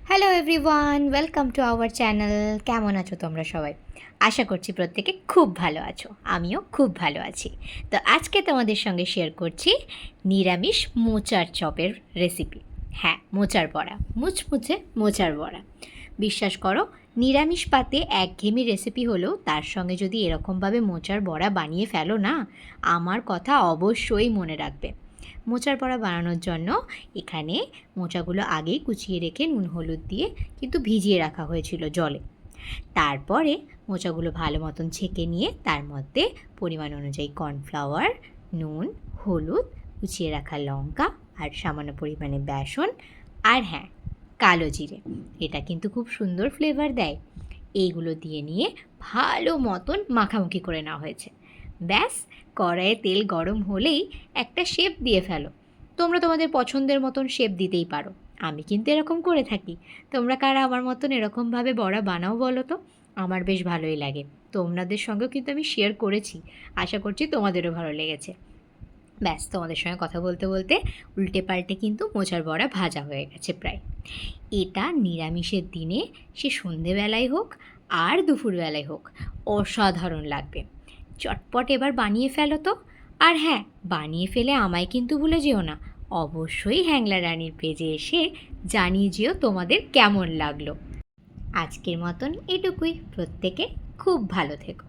Hello everyone, welcome to our channel. কেমন আছো তোমরা সবাই? আশা করছি প্রত্যেকে খুব ভালো আছো। আমিও খুব ভালো আছি। তো আজকে তোমাদের সঙ্গে শেয়ার করছি নিরামিষ মোচার চপের রেসিপি। হ্যাঁ, মোচার বড়া, মুচমুচে মোচার বড়া। বিশ্বাস করো, নিরামিষ পাতে একঘেয়েমি রেসিপি হলেও তার সঙ্গে যদি এরকমভাবে মোচার বড়া বানিয়ে ফেলো না, আমার কথা অবশ্যই মনে রাখবে। মোচার বড়া বানানোর জন্য এখানে মোচাগুলো আগেই কুচিয়ে রেখে নুন হলুদ দিয়ে কিন্তু ভিজিয়ে রাখা হয়েছিল জলে। তারপরে মোচাগুলো ভালো মতন ছেঁকে নিয়ে তার মধ্যে পরিমাণ অনুযায়ী কর্নফ্লাওয়ার, নুন, হলুদ, কুচিয়ে রাখা লঙ্কা আর সামান্য পরিমাণে বেসন আর হ্যাঁ, কালো জিরে। এটা কিন্তু খুব সুন্দর ফ্লেভার দেয়। এইগুলো দিয়ে নিয়ে ভালো মতন মাখামাখি করে নেওয়া হয়েছে। ব্যাস, কড়াইয়ে তেল গরম হলেই একটা শেপ দিয়ে ফেলো। তোমরা তোমাদের পছন্দের মতন শেপ দিতেই পারো। আমি কিন্তু এরকম করে থাকি। তোমরা কারা আমার মতন এরকমভাবে বড়া বানাও বলো তো? আমার বেশ ভালোই লাগে। তোমাদের সঙ্গেও কিন্তু আমি শেয়ার করেছি। আশা করছি তোমাদেরও ভালো লেগেছে। ব্যাস, তোমাদের সঙ্গে কথা বলতে বলতে উল্টে পাল্টে কিন্তু মোচার বড়া ভাজা হয়ে গেছে প্রায়। এটা নিরামিষের দিনে, সে সন্ধেবেলায় হোক আর দুপুরবেলায় হোক, অসাধারণ লাগবে। চটপট এবার বানিয়ে ফেলো তো। আর হ্যাঁ, বানিয়ে ফেলে আমায় কিন্তু ভুলে যেও না। অবশ্যই হ্যাংলা রানীর পেজে এসে জানিয়ে যেও তোমাদের কেমন লাগলো। আজকের মতন এটুকুই। প্রত্যেকে খুব ভালো থেকো।